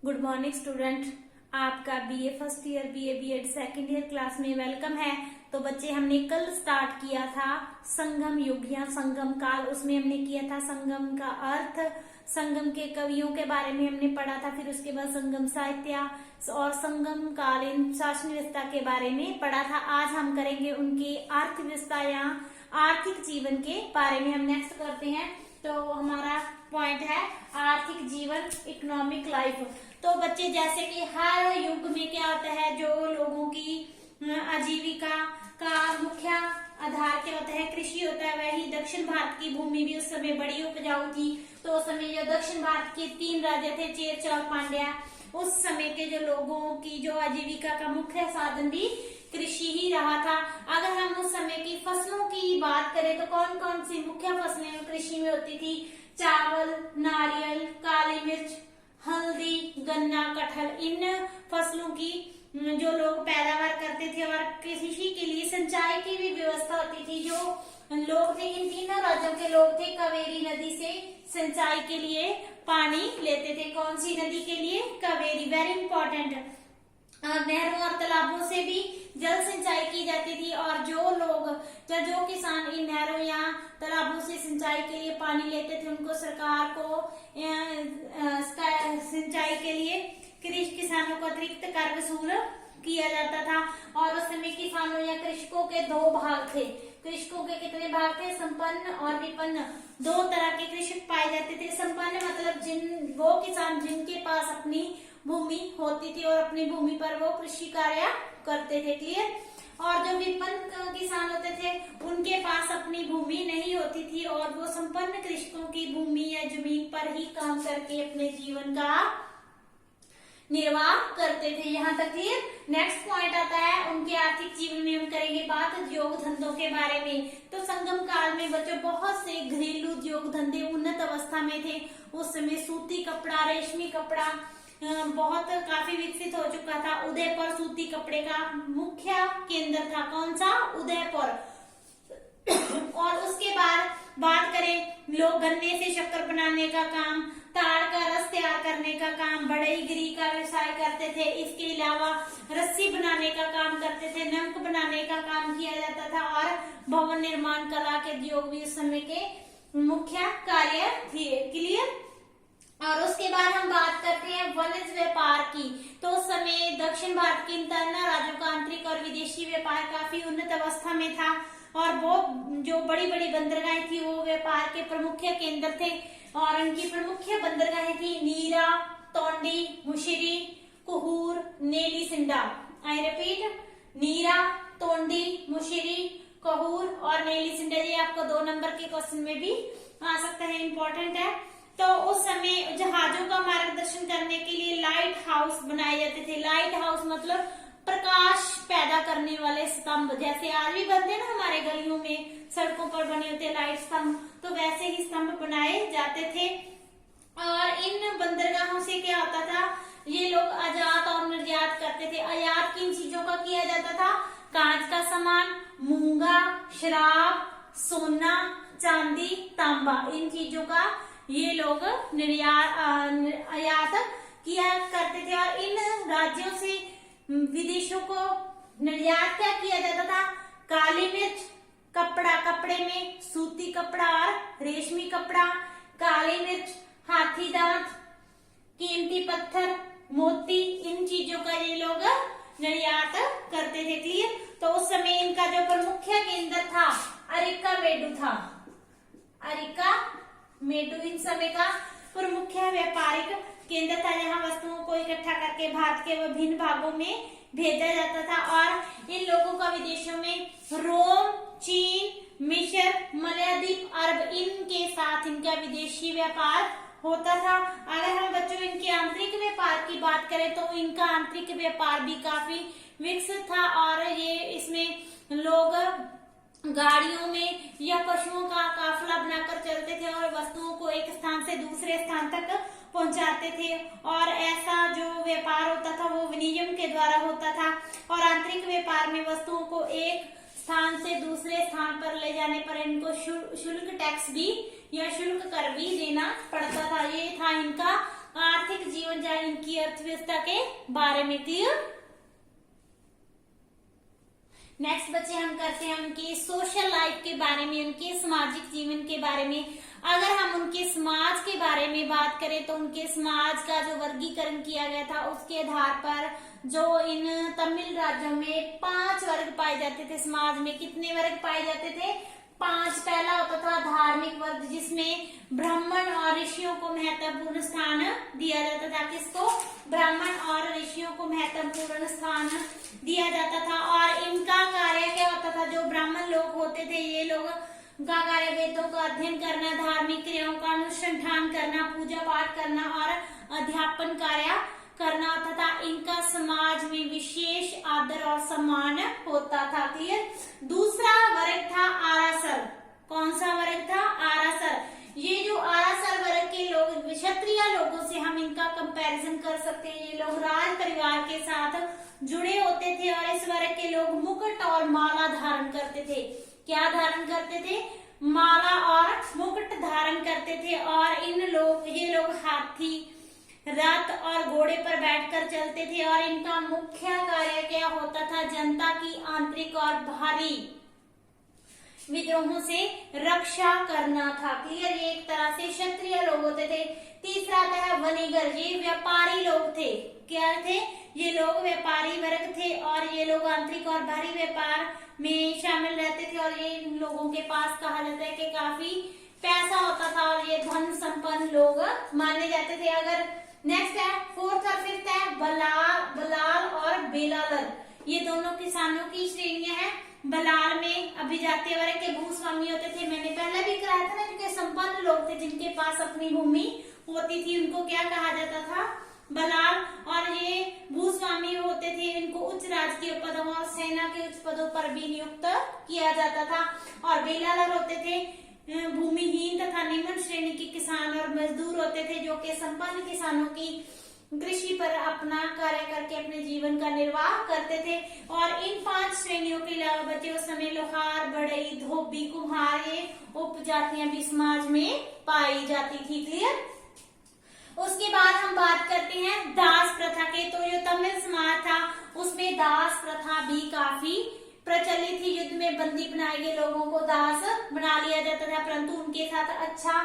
Good morning student. आपका BA first year BA BEd second year class में welcome है। तो बच्चे, हमने कल स्टार्ट किया था संगम युग या संगम काल। उसमें हमने किया था संगम का अर्थ, संगम के कवियों के बारे में हमने पढ़ा था। फिर उसके बाद संगम साहित्य और संगम कालीन शासन व्यवस्था के बारे में पढ़ा था। आज हम करेंगे उनकी अर्थव्यवस्था या आर्थिक जीवन के बारे में। हम नेक्स्ट करते हैं। तो हमारा पॉइंट है आर्थिक जीवन, इकोनॉमिक लाइफ। तो बच्चे, जैसे कि हर युग में क्या होता है, जो लोगों की आजीविका का मुख्य आधार क्या होता है, कृषि होता है। वही दक्षिण भारत की भूमि भी उस समय बड़ी उपजाऊ थी। तो उस समय जो दक्षिण भारत के 3 राज्य थे, चेर चौल पांड्या, उस समय के जो लोगों की जो आजीविका का मुख्य साधन भी कृषि ही रहा था। अगर हम उस समय की फसलों की बात करें तो कौन कौन सी मुख्य फसलें कृषि में होती थी? चावल, नारियल, काली मिर्च, हल्दी, गन्ना, कटहल। इन फसलों की जो लोग पैदावार करते थे और कृषि के लिए सिंचाई की भी व्यवस्था होती थी। जो लोग थे, इन तीनों राज्यों के लोग थे, कावेरी नदी से सिंचाई के लिए पानी लेते थे। कौन सी नदी के लिए? Kaveri, very important. नहरों और तालाबों से भी जल सिंचाई की जाती थी। और जो किसान इन नहरों या तालाबों से सिंचाई के लिए पानी लेते थे, उनको सरकार को सिंचाई के लिए किसानों को अतिरिक्त कर वसूल किया जाता था। और उस समय किसानों या कृषकों के 2 भाग थे। कृषकों के कितने भाग थे? संपन्न और विपन्न। 2 तरह के कृषक पाए जाते थे। संपन्न मतलब वो किसान जिनके पास अपनी भूमि होती थी और अपनी भूमि पर वो कृषि कार्य करते थे। क्लियर? और जो विपन्न किसान होते थे, उनके पास अपनी भूमि नहीं होती थी और वो संपन्न कृषकों की भूमि या जमीन पर ही काम करके अपने जीवन का निर्वाह करते थे। यहाँ तक क्लियर? नेक्स्ट पॉइंट आता है उनके आर्थिक जीवन में। हम करेंगे बात उद्योग धंधों के बारे में। तो संगम काल में बच्चों बहुत से घरेलू उद्योग धंधे उन्नत अवस्था में थे। उस समय सूती कपड़ा, रेशमी कपड़ा बहुत काफी विकसित हो चुका था। उदयपुर सूती कपड़े का मुख्य केंद्र था। कौन सा? उदयपुर। और उसके बाद बात करें, लोग गन्ने से शक्कर बनाने का काम, ताड़ का रस तैयार करने का काम, बढ़ईगिरी का व्यवसाय करते थे। इसके अलावा रस्सी बनाने का काम करते थे, नमक बनाने का काम किया जाता था और भवन निर्माण कला के उद्योग भी उस समय के मुख्य कार्य थे। क्लियर? और उसके बाद हम बात करते हैं वाणिज्य व्यापार की। तो उस समय दक्षिण भारत के इन तीनों राज्यों का आंतरिक और विदेशी व्यापार काफी उन्नत अवस्था में था। और वो जो बड़ी बड़ी बंदरगाहें थी, वो व्यापार के प्रमुख केंद्र थे। और उनकी प्रमुख बंदरगाहें थी नीरा, तोंडी, मुशिरी, कुहूर, नेली सिंडा। आई रिपीट, नीरा, तोंडी, मुशिरी, कहूर और नेली सिंडा। ये आपको 2 नंबर के क्वेश्चन में भी आ सकता है, इंपॉर्टेंट है। तो उस समय जहाजों का मार्गदर्शन करने के लिए लाइट हाउस बनाए जाते थे। लाइट हाउस मतलब प्रकाश पैदा करने वाले स्तंभ, जैसे आज भी बनते हैं ना हमारे गलियों में, सड़कों पर बने होते हैं लाइट स्तंभ, तो वैसे ही स्तंभ बनाए जाते थे। और इन बंदरगाहों से क्या होता था, ये लोग आयात और निर्यात करते थे। आयात किन चीजों का किया जाता था? कांच का सामान, मूंगा, शराब, सोना, चांदी, तांबा। इन चीजों का ये लोग आयात किया करते थे। और इन राज्यों से विदेशों को निर्यात क्या किया जाता था? काली मिर्च, कपड़ा, कपड़े में सूती कपड़ा और रेशमी कपड़ा, काली मिर्च, हाथी दांत, कीमती पत्थर, मोती। इन चीजों का ये लोग निर्यात करते थे। क्लियर? तो उस समय इनका जो प्रमुख केंद्र था अरिका मेडू था। अरिका मेडू इन समय का प्रमुख व्यापारिक केंद्र था, जहां वस्तुओं को इकट्ठा करके भारत के विभिन्न भागों में भेजा जाता था। और इन लोगों का विदेशों में रोम, चीन, मिस्र, मलयाद्वीप, अरब, इनके साथ इनका विदेशी व्यापार होता था। अगर हम बच्चों इनके आंतरिक व्यापार की बात करें तो इनका आंतरिक व्यापार भी काफी विकसित था। और ये इसमें लोग गाड़ियों में या पशुओं का काफिला बनाकर चलते थे और वस्तुओं को एक स्थान से दूसरे स्थान तक पहुंचाते थे। और ऐसा जो व्यापार होता था वो विनिमय के द्वारा होता था। और आंतरिक व्यापार में वस्तुओं को एक स्थान से दूसरे स्थान पर ले जाने पर इनको शुल्क टैक्स भी या शुल्क कर भी देना पड़ता था। ये था इनका आर्थिक जीवन या इनकी अर्थव्यवस्था के बारे में। क्लियर। नेक्स्ट बच्चे हम करते हैं उनके सोशल लाइफ के बारे में, उनके सामाजिक जीवन के बारे में। अगर हम उनके समाज के बारे में बात करें तो उनके समाज का जो वर्गीकरण किया गया था उसके आधार पर जो इन तमिल राज्यों में 5 वर्ग पाए जाते थे। समाज में कितने वर्ग पाए जाते थे? 5। पहला होता था धार्मिक वर्ग, जिसमें ब्राह्मण और ऋषियों को महत्वपूर्ण स्थान दिया जाता था। किसको? ब्राह्मण और ऋषियों को महत्वपूर्ण स्थान दिया जाता था। और इनका कार्य क्या होता था? जो ब्राह्मण लोग होते थे, ये लोग का कार्य वेदों का अध्ययन करना, धार्मिक क्रियाओं का अनुसंधान करना, पूजा पाठ करना और अध्यापन कार्य करना होता था। इनका समाज में विशेष आदर और सम्मान होता था। क्लियर। दूसरा वर्ग था आरासर। कौन सा वर्ग था? आरासर। ये जो आरासर वर्ग के लोग, क्षत्रिय लोगों से हम इनका कंपैरिजन कर सकते हैं। ये लोग राज परिवार के साथ जुड़े होते थे और इस वर्ग के लोग मुकुट और माला धारण करते थे। क्या धारण करते थे? माला और मुकुट धारण करते थे। और ये लोग हाथी, रथ और घोड़े पर बैठकर चलते थे। और इनका मुख्य कार्य क्या होता था? जनता की आंतरिक और बाहरी विद्रोहों से रक्षा करना था। क्लियर। ये एक तरह से क्षत्रिय लोग होते थे। तीसरा आता है वनीगर। ये व्यापारी लोग थे। क्या थे? ये लोग व्यापारी वर्ग थे और ये लोग आंतरिक और बाहरी व्यापार में शामिल रहते थे। और ये इन लोगों के पास कहा जाता है कि काफी पैसा होता था और ये धन संपन्न लोग माने जाते थे। अगर नेक्स्ट है 4th और 5th है बलाल और बेलालर। ये दोनों किसानों की श्रेणियां हैं। बलाल में अभिजात्य वर्ग के भूस्वामी होते थे। मैंने पहले भी कराया था ना, क्योंकि संपन्न लोग थे जिनके पास अपनी भूमि होती थी, उनको क्या कहा जाता था? बलाल। और ये भूस्वामी होते थे, इनको उच्च राजकीय पदों और सेना के उच्च पदों पर भी नियुक्त किया जाता था। और बेलालर होते थे भूमिहीन तथा निम्न श्रेणी के किसान और मजदूर होते थे, जो कि संपन्न किसानों की कृषि पर अपना कार्य करके अपने जीवन का निर्वाह करते थे। और इन 5 श्रेणियों के अलावा बच्चे उस समय लोहार, बढ़ई, धोबी, कुम्हार, ये उपजातियां भी समाज में पाई जाती थी। क्लियर। उसके बाद हम बात करते हैं दास प्रथा के। तो जो तमिल समाज था उसमें दास प्रथा भी काफी प्रचलित थी। युद्ध में बंदी बनाए गए लोगों को दास बना लिया जाता था, परंतु उनके साथ अच्छा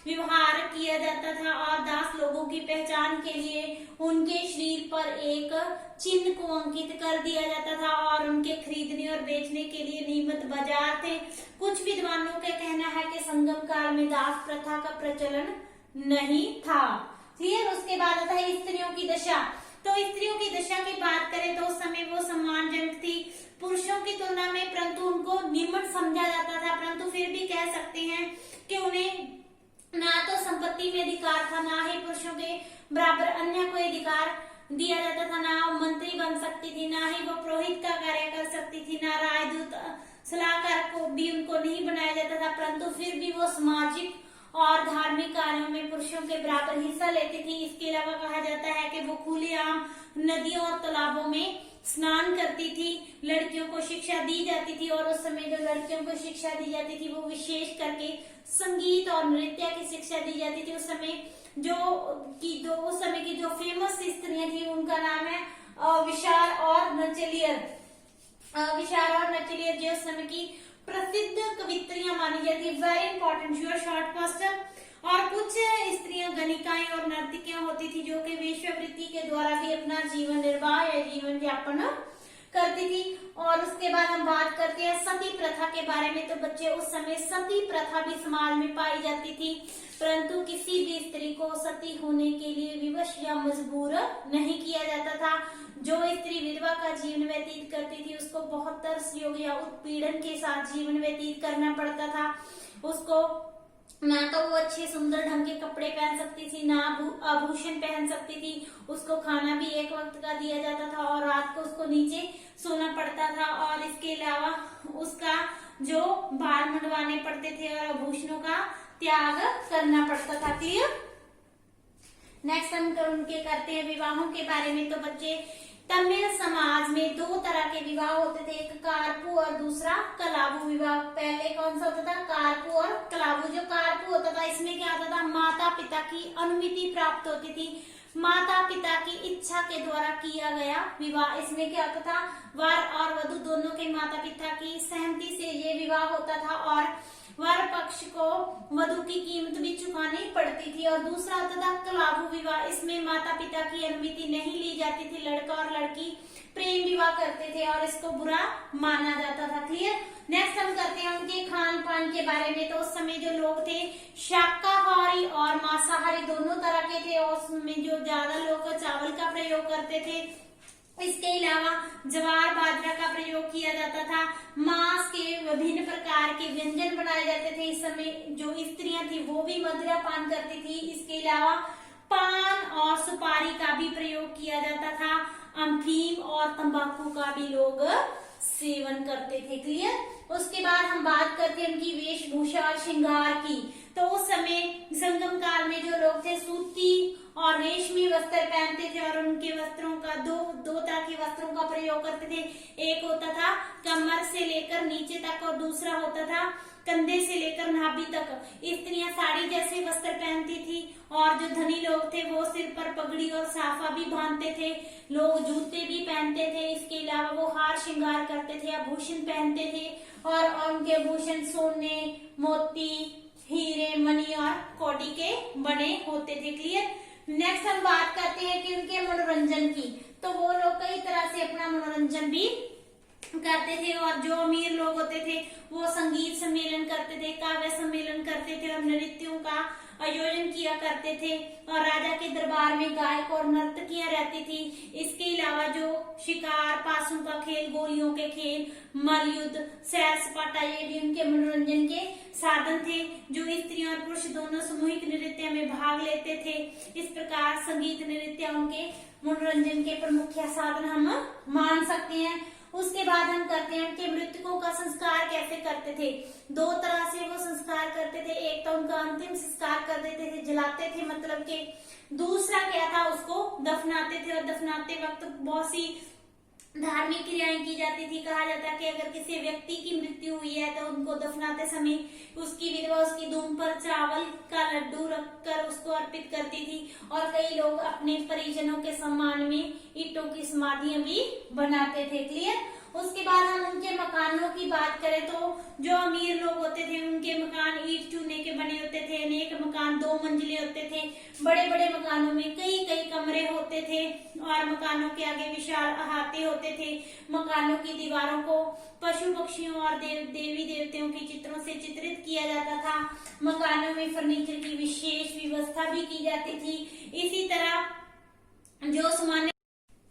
व्यवहार किया जाता था। और दास लोगों की पहचान के लिए उनके शरीर पर एक चिन्ह को अंकित कर दिया जाता था और उनके खरीदने और बेचने के लिए नियमित बाजार थे। कुछ विद्वानों का कहना है कि संगम काल में दास प्रथा का प्रचलन नहीं था। क्लियर। उसके बाद आता है स्त्रियों की दशा। तो स्त्रियों की दशा की बात करें तो उस समय वो सम्मानजनक थी पुरुषों की तुलना में, परंतु उनको निम्न समझा जाता था। परंतु फिर भी कह सकते हैं कि उन्हें ना तो संपत्ति में अधिकार था, ना ही पुरुषों के बराबर अन्य कोई अधिकार दिया जाता था। ना वो मंत्री बन सकती थी, ना ही वो पुरोहित का कार्य कर सकती थी, ना राजदूत सलाहकार को भी उनको नहीं बनाया जाता था। परंतु फिर भी वो सामाजिक और धार्मिक कार्यों में पुरुषों के बराबर हिस्सा लेती थी। इसके अलावा कहा जाता है कि वो खुलेआम नदियों और तालाबों में स्नान करती थी। लड़कियों को शिक्षा दी जाती थी और उस समय जो लड़कियों को शिक्षा दी जाती थी वो विशेष करके संगीत और नृत्य की शिक्षा दी जाती थी। उस समय उस समय की जो फेमस स्त्रियां थी उनका नाम है विशाल और नचलियर। विशाल और नचलियर जो उस समय की प्रसिद्ध कवित्रियां मानी जाती है। Very important your short question. और कुछ स्त्रियां गणिकाएं और नर्तकियां होती थी जो कि वेश्यावृत्ति के द्वारा भी अपना जीवन निर्वाह या जीवन यापन करती थी। और उसके बाद हम बात करते हैं सती प्रथा के बारे में। तो बच्चे उस समय सती प्रथा भी समाज में पाई जाती थी, परंतु किसी भी स्त्री को सती होने के लिए विवश या मजबूर नहीं किया जाता था। जो स्त्री विधवा का जीवन व्यतीत करती थी उसको बहुत तरस योग या उत्पीड़न के साथ जीवन व्यतीत करना पड़ता था। उसको ना तो वो अच्छे सुंदर ढंग के कपड़े पहन सकती थी, ना आभूषण पहन सकती थी। उसको खाना भी एक वक्त का दिया जाता था और रात को उसको नीचे सोना पड़ता था। और इसके अलावा उसका जो बाल मंडवाने पड़ते थे और आभूषणों का त्याग करना पड़ता था। क्लियर। नेक्स्ट हम उनके करते हैं विवाहों के बारे में। तो बच्चे तमिल समाज में दो तरह के विवाह होते थे, एक कारपू और दूसरा कलाबू विवाह। पहले कौन सा होता था? कारपू और कलाबू। जो कारपू होता था इसमें क्या होता था? माता पिता की अनुमति प्राप्त होती थी, माता पिता की इच्छा के द्वारा किया गया विवाह। इसमें क्या होता था? वर और वधु दोनों के माता पिता की सहमति से ये विवाह होता था और वर पक्ष को वधु की कीमत भी चुकानी पड़ती थी। और दूसरा होता था कलाबू विवाह। इसमें माता पिता की अनुमति नहीं ली जाती थी, लड़का और लड़की प्रेम विवाह करते थे और इसको बुरा माना जाता था। क्लियर। नेक्स्ट हम करते हैं उनके खान पान के बारे में। तो उस समय जो लोग थे शाकाहारी और मांसाहारी दोनों तरह के थे और उसमें जो ज्यादा लोग चावल का प्रयोग करते थे, इसके अलावा ज्वार बाजरा का प्रयोग किया जाता था। मांस के विभिन्न प्रकार के व्यंजन बनाए जाते थे। इस समय जो स्त्रियां थी वो भी मदिरा पान करती थी। इसके अलावा पान और सुपारी का भी प्रयोग किया जाता था। अफीम और तंबाकू का भी लोग सेवन करते थे। क्लियर। उसके बाद हम बात करते हैं उनकी वेशभूषा और श्रृंगार की। तो उस समय संगम काल में जो लोग थे सूती और रेशमी वस्त्र पहनते थे और उनके वस्त्रों का दो तरह के वस्त्रों का प्रयोग करते थे। एक होता था कमर से लेकर नीचे तक और दूसरा होता था कंधे से लेकर नाभि तक। स्त्रियां साड़ी जैसे वस्त्र पहनती थी और जो धनी लोग थे वो सिर पर पगड़ी और साफा भी बांधते थे। लोग जूते भी पहनते थे। इसके अलावा वो हार श्रृंगार करते थे, आभूषण पहनते थे और उनके आभूषण सोने, मोती, हीरे, मणि और कौड़ी के बने होते थे। क्लियर। नेक्स्ट हम बात करते हैं कि उनके मनोरंजन की। तो वो लोग कई तरह से अपना मनोरंजन भी करते थे और जो अमीर लोग होते थे वो संगीत सम्मेलन करते थे, काव्य सम्मेलन करते थे और नृत्यों का आयोजन किया करते थे और राजा के दरबार में गायक और नर्तकियां रहती थी। इसके अलावा जो शिकार, पासों का खेल, गोलियों के खेल, मल्लयुद्ध, सैर सपाटा ये भी उनके मनोरंजन के साधन थे। जो स्त्रियां और पुरुष दोनों सामूहिक नृत्य में भाग लेते थे। इस प्रकार संगीत नृत्य उनके मनोरंजन के प्रमुख साधन हम मान सकते हैं। उसके बाद हम करते हैं उनके मृतकों का संस्कार कैसे करते थे। दो तरह से वो संस्कार करते थे। एक तो उनका अंतिम संस्कार कर देते थे, जलाते थे मतलब के। दूसरा क्या था, उसको दफनाते थे और दफनाते वक्त बहुत सी धार्मिक क्रियाएं की जाती थी। कहा जाता है कि अगर किसी व्यक्ति की मृत्यु हुई है तो उनको दफनाते समय उसकी विधवा उसकी धूम पर चावल का लड्डू रखकर उसको अर्पित करती थी और कई लोग अपने परिजनों के सम्मान में ईंटों की समाधियां भी बनाते थे। क्लियर। उसके बाद हम उनके मकानों की बात करें तो जो अमीर लोग होते थे उनके मकान ईंट चूने के बने होते थे। अनेक मकान 2 मंजिले होते थे। बड़े बड़े मकानों में कई कई कमरे होते थे और मकानों के आगे विशाल अहाते होते थे। मकानों की दीवारों को पशु पक्षियों और देवी देवताओं के चित्रों से चित्रित किया जाता था। मकानों में फर्नीचर की विशेष व्यवस्था भी की जाती थी। इसी तरह जो सामान्य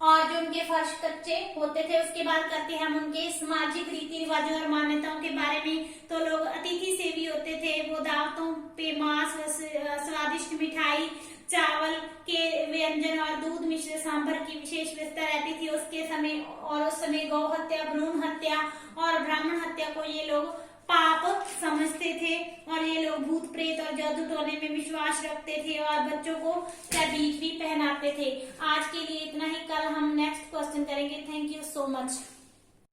और जो उनके फर्श कच्चे होते थे। उसके बाद करते हैं हम उनके सामाजिक रीति रिवाजों और मान्यताओं के बारे में। तो लोग अतिथि सेवी होते थे। वो दावतों पे मांस, स्वादिष्ट मिठाई, चावल के व्यंजन और दूध मिश्र सांभर की विशेष व्यवस्था रहती थी उसके समय। और उस समय गौ हत्या, भ्रूण हत्या और ब्राह्मण हत्या को ये लोग पाप समझते थे और ये लोग भूत प्रेत और जादू टोने में विश्वास रखते थे और बच्चों को तबीज भी पहनाते थे। आज के लिए इतना ही। कल हम नेक्स्ट क्वेश्चन करेंगे। Thank you so much.